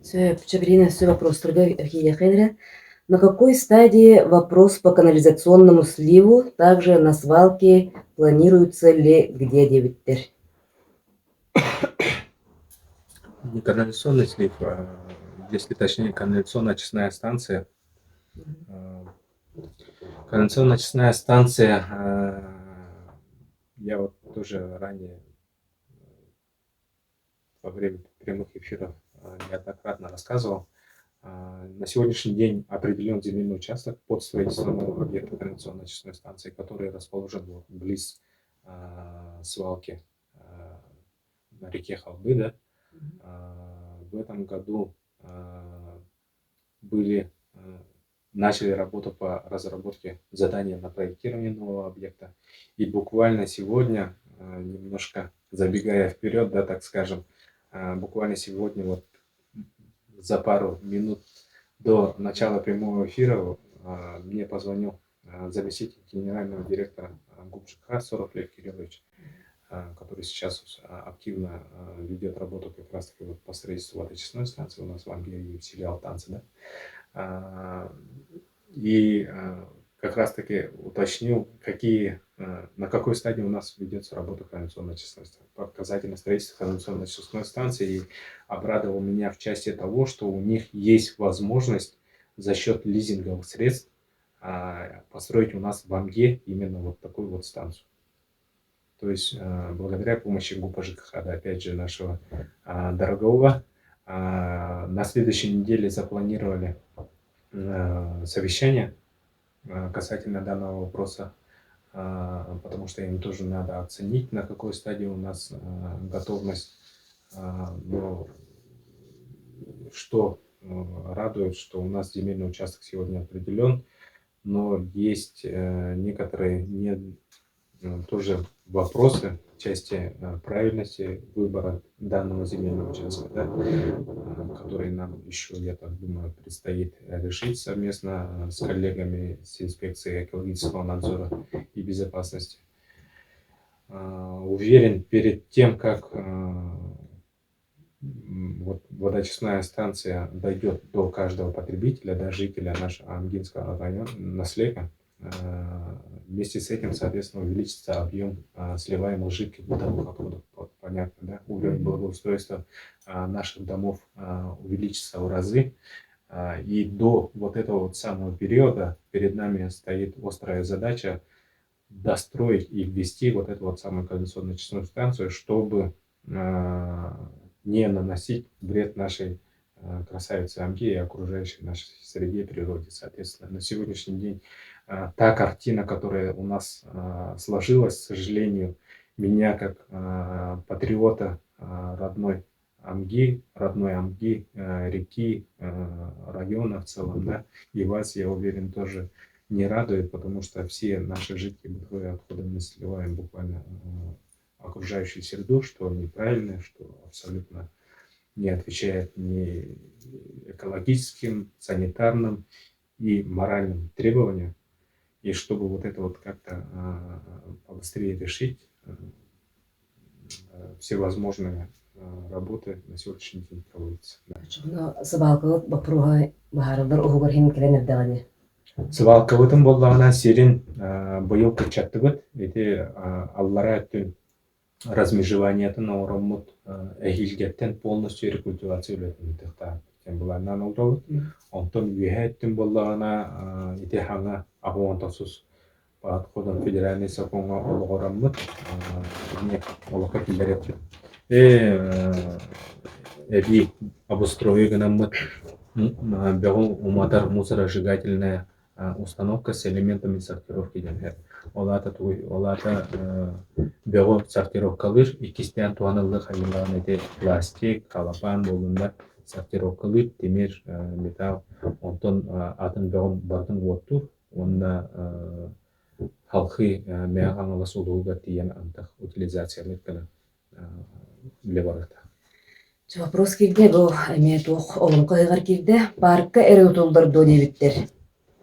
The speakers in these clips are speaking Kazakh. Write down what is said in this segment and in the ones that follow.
Все вопросторга Хенера. На какой стадии вопрос по канализационному сливу? Также на свалке планируется ли где дебиттер? Не канализационный слив, если точнее, канализационно-очистная станция. Канализационно-очистная станция, я вот тоже ранее во время прямых эфиров неоднократно рассказывал. На сегодняшний день определен земельный участок под строительством нового объекта канализационно-очистной станции, который расположен близ свалки на реке Халбы. Да? В этом году начали работу по разработке задания на проектирование нового объекта. И буквально сегодня, немножко забегая вперед, да, так скажем, буквально сегодня вот за пару минут до начала прямого эфира мне позвонил заместитель генерального директора ГУП Сорофлев Кириллович, который сейчас активно ведет работу как раз таки вот по строительству водочистной станции у нас в Амгире в селе Алтанцы. Да? И как раз таки уточнил, на какой стадии у нас ведется работа канализационно-очистной станции, показательно строительства канализационно-очистной станции, и обрадовал меня в части того, что у них есть возможность за счет лизинговых средств построить у нас в Амге именно вот такую вот станцию. То есть благодаря помощи ГУПа ЖКХ, опять же, нашего дорогого, на следующей неделе запланировали совещание касательно данного вопроса, потому что им тоже надо оценить, на какой стадии у нас готовность. Но что радует, что у нас земельный участок сегодня определен, но есть некоторые тоже вопросы в части правильности выбора данного земельного участка, да, которые нам еще, я так думаю, предстоит решить совместно с коллегами с инспекции экологического надзора и безопасности. Уверен, перед тем, как вот водочистная станция дойдет до каждого потребителя, до жителя нашего Амгинского района, наследка, вместе с этим, соответственно, увеличится объем сливаемых жидких бытовых отходов. Понятно, да? Уровень благоустройства наших домов увеличится в разы. И до вот этого вот самого периода перед нами стоит острая задача достроить и ввести вот эту вот самую канализационно-очистную станцию, чтобы не наносить вред нашей красавице Амге и окружающей нашей среде, природе. Соответственно, на сегодняшний день та картина, которая у нас сложилась, к сожалению, меня как патриота родной Амги, реки, района в целом, да, и вас, я уверен, тоже не радует, потому что все наши жидкие бытовые отходы мы сливаем буквально окружающую среду, что неправильно, что абсолютно не отвечает ни экологическим, санитарным и моральным требованиям. И чтобы вот это вот как-то побыстрее решить, все возможные работы на сегодняшний день проводятся. Свалкабытын боллағына серин быйыл кырчаттыбыт, эти аллара өттүн размежеваниятын оромут эхилгеттен полностью рекультивация үлетин тыхта буларнан олдобут. Онтон үһэттин боллағына ити хаңа ахуонтосус подходом федеральный саконга олгораммыт не олока килереппит. Эби обустрою гынаммыт бегун уматар мусоросжигательная установка с элементами сортировки денер. Олата бегун сортировкалыр икистен туанылы хайылган эти пластик, калапан болунда сортировкалыр темир, металл. Онтон атын бегун бардын воттур, онда халқы мяган аласулуга тиян антах утилизациялы кана лебарата. Вопрос кирде бу эме туох олонко хыгар кирде паркка эре утулдар до дебиттер.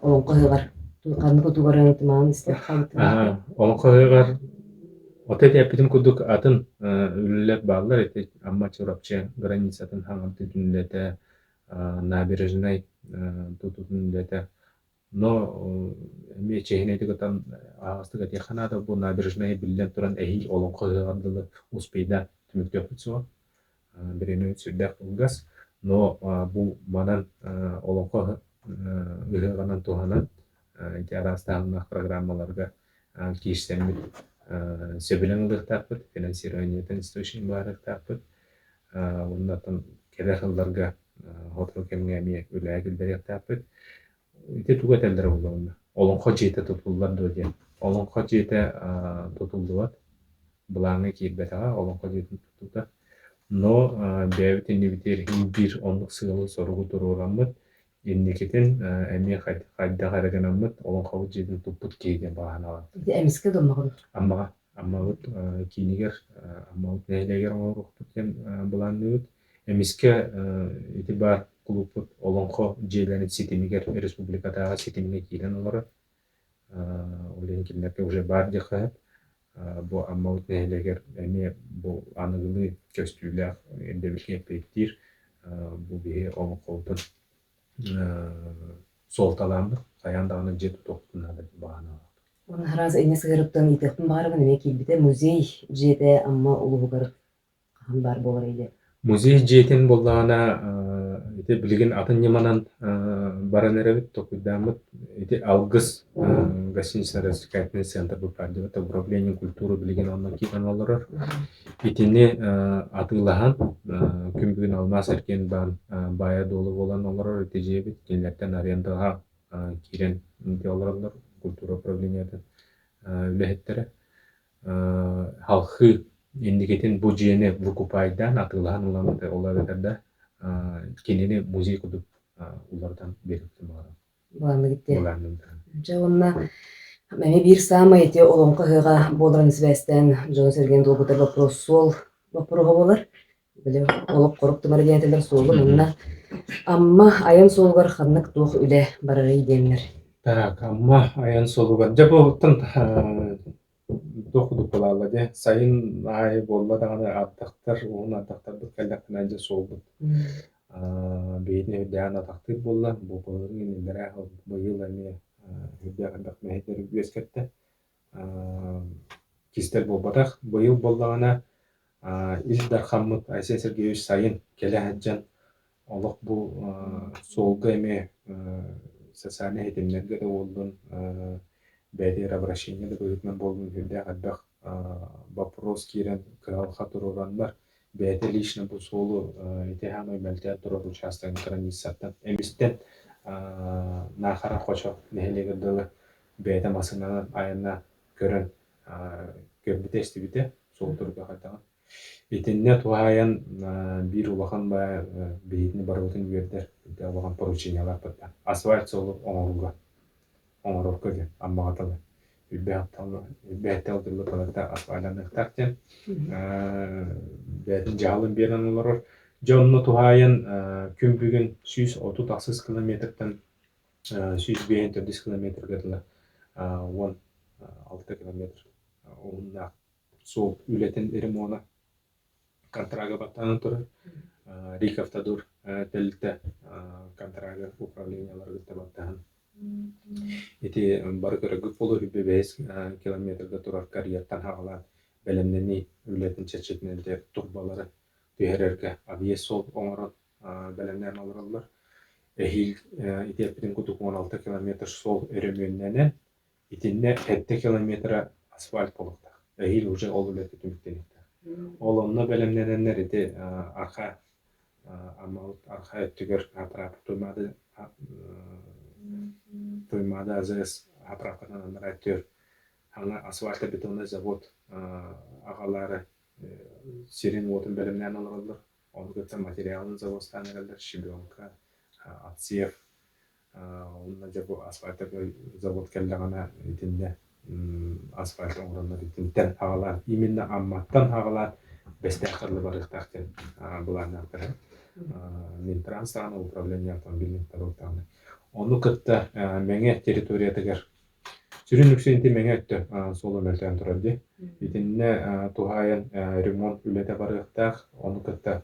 Олонко хыгар. Канны кутугарын тыман истеп калды. Олонко хыгар отет япитим кудук атын үллеп баллар эти амма чурапчы границатын хаңам түтүнлете набережной тутутун дете. Но эми чехинети гатан астыга теханада бу набережной билен туран эхи олонко гандылы успейда түмүктөпүтсү бирене сүрдәк булгас. Но бу манан олонко ыгыганан туханан ити арастагынах программаларга киишсеммит сөбүлөң ылыктааппыт, финансированиетен источник баарыктааппыт. Оннотон келер жылдарга хотуру кемгеми үлээгилдеректааппыт. Ити тугателдер булуна. Олонко жете тутуллар доди. Олонко жете тутулдубат. Булаңы кирбетага олонко жете тутулда. Но бэбит иннибитер бир онлук сыгылы соругу турураммыт. Инникетин эми хайда хараганаммыт олонко жете туппут кейген бааналар. Эмиске доммагын. Аммагыт кинигер аммагыт нээлегер оңорукпутен буланныгыт. Эмиске ити бар клубут олонко жээлени ситимигер республикатага ситимиге кийлен олары. Олен килнерке уже бар жакы. Бу аммагыт нээлегер эми бу аныгылы көстүүлэх эндебилге пейттир бу бие олонкоутун солталамды каяндаганы жети токтунада баана. Оны хараз эне сыгырыптан итектин баарыбын эме килбите музей жете амма улуугар кахан бар болар эйде. Музей жетін болдағана ити билген атын неманан баран эребит токуйдамыт ити алгыс гостиница развлекательный центр bu пардебет управление культуры билген онна кийген олорор итини атыылахан күмбүгүн алмас эркен баан бая долу болан олорор ити жебит кинилерден арендага кирен ити олорлор культура управлениятын үлэхеттери халкы индикетин бу жиэни выкупайдан атылаан уламыты оларда кинини музей кудуп улардан бериптим бара. Буланы гитте. Буланы. Жауынна эме бир самый эти олонко хыга боларын известен Жон Серген долгутер вопрос сол вопрога болар. Биле олоп коруп тумар дегендер солу мынна амма аян солгар ханнык тух үле барар идемнер. Так, амма аян солугар жаботтан докудуп болалады. Сайын ай болла даганы аттактар, уун аттактарды келдактан анжа солбут. Бейне даан аттактыр болла, бу болорун элдер быйыл эми үддөгөндө мехетер үескетте. Кистер болбатак быйыл боллагана Илдар Хаммут Айсен Сергеевич Сайын келе хаджан олох бу солга эми социальный хедемнерге да болдун бәдер обращение да көйтмен болдун күнде каддак вопрос кирен кыралха туругандар бәдер лично бу солу ите хамай мелте турар участок границаттан эмистен нахара хочо нехелегердылы бәдер масынанан айына көрөн көрбүтести бите сол турга кайтаган итинне туаян бир улахан ба бейитни барыбытын бердер да баган поручениялар патта асфальт солу оңорорко ге аммагаталы үббэтталдылы палакта асфальтаныктартен бәтин жалын берен олорор жонну туаян күмбүгүн 130 километрден 150 километрге 16 километр онна сол үлетен эремона контрага баттаны турар Рикавтадур телте контрага управлениялар гытта баттан ити бар көрөгүп болу 5 километрге турар карьерттан хагалар белемнени үлетин чечетнелде турбалары түйерерге абьес сол оңорон белемнерин алыралар эхил ити эпидин кутук 16 километр сол эремөннене итинне 7 километр асфальт болукта эхил уже ол үлети түмүктенекте олонно белемнененер ити арка амал арка өттүгөр апрап туймада азес апрапканан раттер аңа асфальт бетонный завод агалары сирен отун белемнен алырлар onu götür материалын заводстан элдер щебенка отсев онна bu асфальт завод келдегана итинде асфальт оңронор итинтен агалар именно амматтан агалар бестекырлы барыктактен буларны акыры Минтранстан управление автомобильных дорог таны onu кытта меңе территориятыгер сүрүнүксүнти меңе өттө солу мөлтөн турарди итинне тухайын ремонт үлете барыктак onu кытта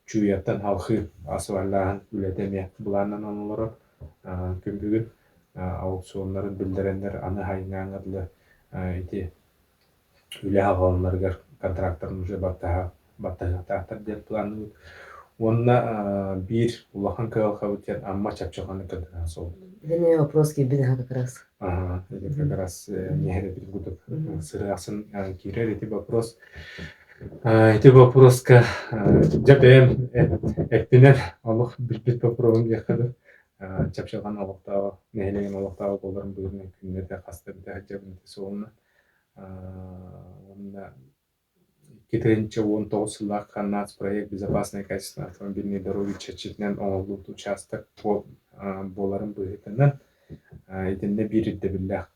чуяттан халқы асуаллаһын үлетеме буланнан онолорор күмбүгүн аукционнарын билдирендер аны хайыңаңырлы ити үле хагалларгар контракторын уже баттахтар деп планы онна бир улахан калхабытен амма чапчаганы кадана сол. Дene вопрос gibi daha как раз. Это как раз нехере перегудок сырасын кирер эти вопрос. Эти вопроска жапем эптинен алох бит попробуем яхады. Чапчаган алоктагы нехелеген алоктагы болдорун бүгүн күнүнө кастырды жабын соонна. Онда 2019 жылдагы НАЦ проект безопасное качество автомобильной дороги чечетинен оңолдуу участок боларын быгытынан итинде биридде биллах.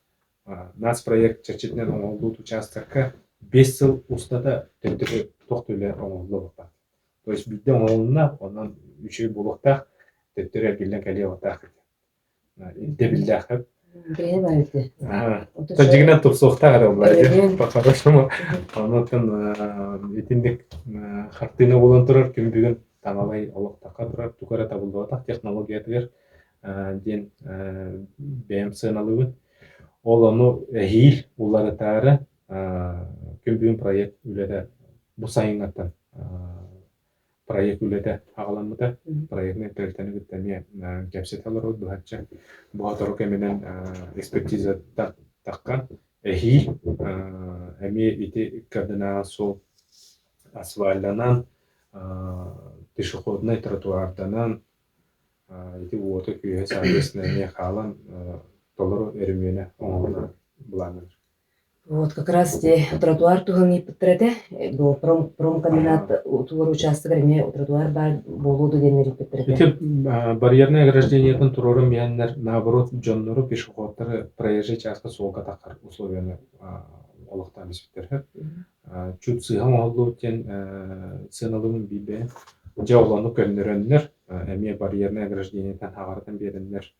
НАЦ проект чечетинен оңолдуу участокка 5 жыл устада төттүрү токтуле оңолдуу болду. То есть бидде оңолуна ондан 3 ай болуктак төттүрү билен калиятак. Идде биллах. Брене байты. Тажигина турсуктар албайды. По-хорошему, онотон итиндик хартыны болон турар күмбүгүн тамалай олоктакка турар тукара табылдыатак технологиятыр ден БМС-налыбын. Ол ону хил уларытары күмбүгүн проект үледе бу сайынгаттан проект үледе агаламыта проектне тертени гыттами кепсеталар ол бухатча бухатору кеменен экспертиза таккан хил эми ити кадына сол асфальтанан пешеходный тротуарданан ити вот күйе соответственно не халан толору эримене оңолна буланыр. Вот как раз те тротуар туган иппеттерете, до промкомбинат тулар участогар эме тротуар бар болуду денер иппеттерете. Ити барьерное ограждениятын турору мияннер наоборот жоннору пешеходтары проезжий частка солга такар условияны олуктан бисиптер. Чут сыгам олду тен сыналымын бибе жаулану көннөрөннөр эме барьерное ограждениятын хагардан береннер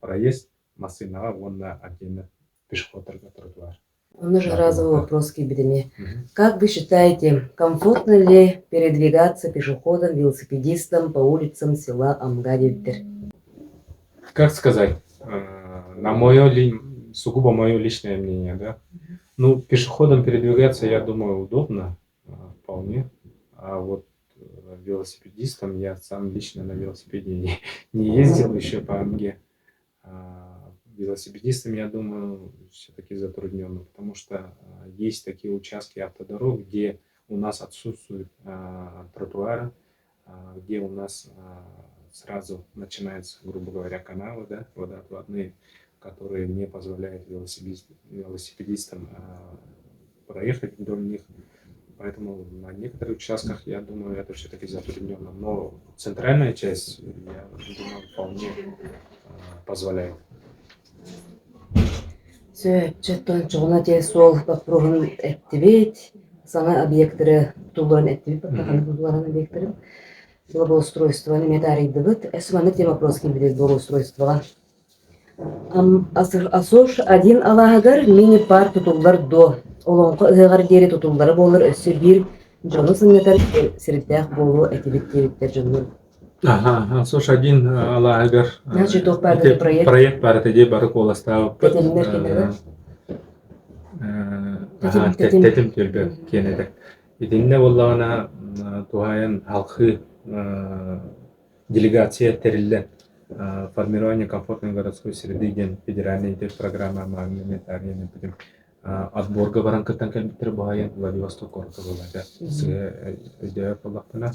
проезд машинага онна отдельно пешеходтарга тротуар. Он же разовый вопрос к Бедеме. Как вы считаете, комфортно ли передвигаться пешеходом, велосипедистом по улицам села Амгадевтер? Как сказать? На сугубо мое личное мнение, да? Ну, пешеходом передвигаться, я думаю, удобно, вполне. А вот велосипедистом я сам лично на велосипеде не ездил еще по Амге. Велосипедистам, я думаю, все-таки затрудненно, потому что есть такие участки автодорог, где у нас отсутствуют тротуары, где у нас сразу начинаются, грубо говоря, каналы, да, водоотводные, которые не позволяют велосипедистам проехать вдоль них. Поэтому на некоторых участках, я думаю, это все-таки затрудненно. Но центральная часть, я думаю, вполне позволяет. Сөйчеттон чоғына те сол бақпырғын әттібет, саңа объекттері туларын әттібет, бақпырғаны туларын объекттері благоустройство метарийді бұд. Әсіманы тем вопрос кем бедет благоустройствоға. Асош один алағығар мини-пар тұтулар до. Олонқы ұғығар дері тұтулары болыр өсі бір жоны сыңнетар сіріттәқ болу әттібет дебеттер жоны. Слушай, один алагер проект бар теде бары коластау. Тетим төлбе кенеде. Идинне боллагана тухайын халқы делегация терилден формирование комфортной городской среды ген федеральный программа магнитария будем отборга баран кыттан келбиттер бухайын Владивосток корты болады. Идея боллактана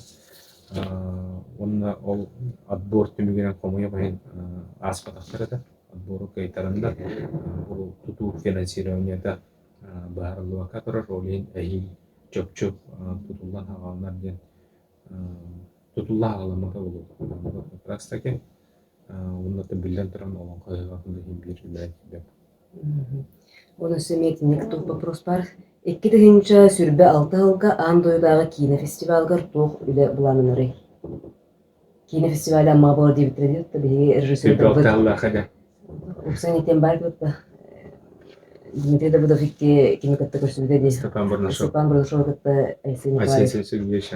онна ол отбор түмүгенен комуя байын аспатактарда отбору кайтарында ол туту финансированиеда баарылуу катырар олин эйин чөп тутулган хагалар ден тутулла хагаламага болот. Растаке оннаты билен туран олон кайгатында бир билет деп. Оны сөмейтін некті вопрос бар. Экки дегенча сүрбе 6 алга андойдағы кино фестивалгар тоқ үлі бұланыныры. Кино фестиваля мабор деп бітіреді, бігі режиссер сүрбе 6 алга қада. Ұқсан еттен бар көпті. Дмитрий Давыдовикке кинокатта көрсүбүдө Степан Барнашов. Степан Барнашов катта Айсен Николаев. Айсен Сергеевич.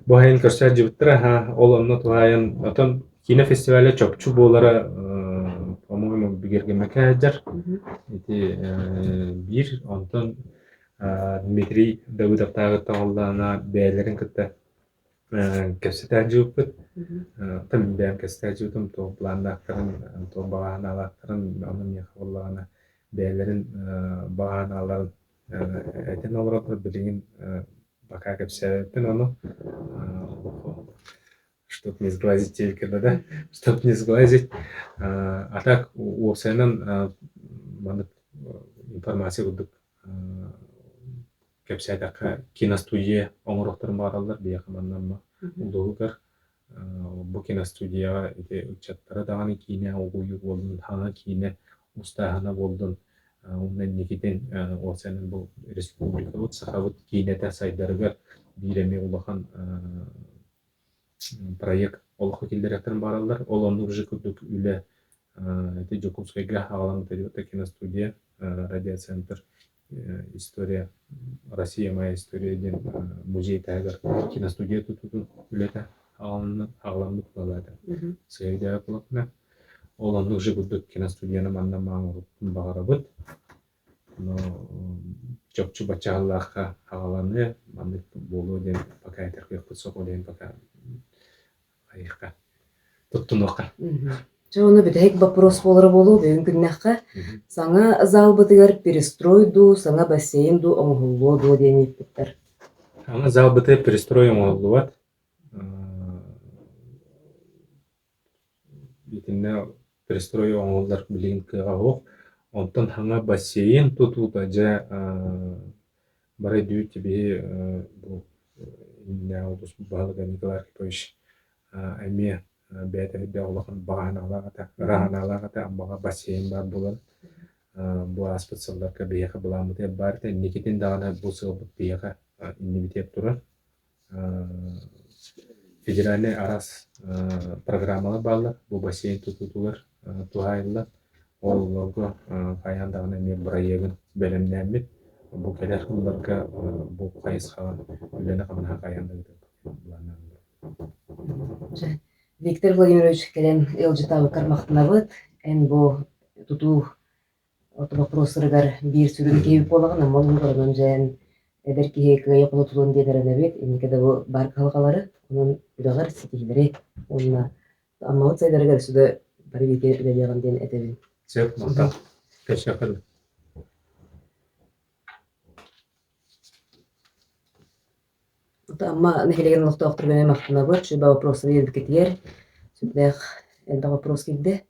Бу хайын көрсөт жибиттер, ол онно туайын, отон кино фестивале чопчу болара, по-моему, бигергемеке аджар. Эти бир, онтон Дмитрий Давыдов тагы тааллана бээлерин кытта кепсетер жибит. Там бэм кепсетер жибитим, то пландактарын, то баганалактарын, оны не хабаллагана бээлерин баганаларын этен олоротор билигин пока кепсетен ону чтоб не сглазить телкада, да? Чтоб не сглазить. А так у сенен информация кудук кепсетака киностудия оңороктор баралар биякаманнамма улугар бу киностудияга эти учаттары даганы кине огую болдун хана кине устахана болдун ондан никитен ол сенен бу республика вот сахавыт кинете сайдарыгар биреми улахан проект олохо килдеректен баралар ол онду уже күдүк үле эти Жокубскайга агалам периодта киностудия радиоцентр история Россия моя история ден музей тагар киностудия тутутун үлете агаламды кулалады сыйдаа кулакна ол онду уже күдүк киностудияны манда маңырыптын багарабыт но чопчу бачааллака агаланы мандык болуу ден пока этеркек кылсок олен пока айыкка туттунокка Жону битек вопрос болары болу бүгүн күннакка саңа залбытыгар перестройду, саңа бассейнду оңгуллоду демейиппиттер. Аңа залбыты перестрой оңгуллубат. Битинне перестрой оңгулдар билигин кыга ок. Онтон аңа бассейн тутута жа бары дүү тебе бу не олдус балыга Николай Архипович эме бәтәһе дәулахан баганаларга раганаларга аммага бассейн бар булар. Бу аспытсыларга бияка буламыды бар да никитин дагана бу сылбыт бияка иннибитеп турар. Федеральный арас программалар баллар бу бассейн тутулар туайла оллого каяндагына мен проектин белемнәмит бу келер кылларга бу кайысга үлене камна каянда Виктор Владимирович келен элжитабы кармактынабыт, эн бу туту вопросырыгар бир сүрүн кебип болаган, амалын көргөн жайын эдер кихекке якыны тулун дедеренебит, энекеде бу бар калгалары, онун үдөгөр ситилери, онна аммабыт сайдарыгар сүдө бары бике үдөгөн ден этебин. Сеп, монта, кешекер. Amma nehilegen lokta oqtur gene maqtına bör, şu ba вопрос верит кетер. Südэх элда вопрос килде.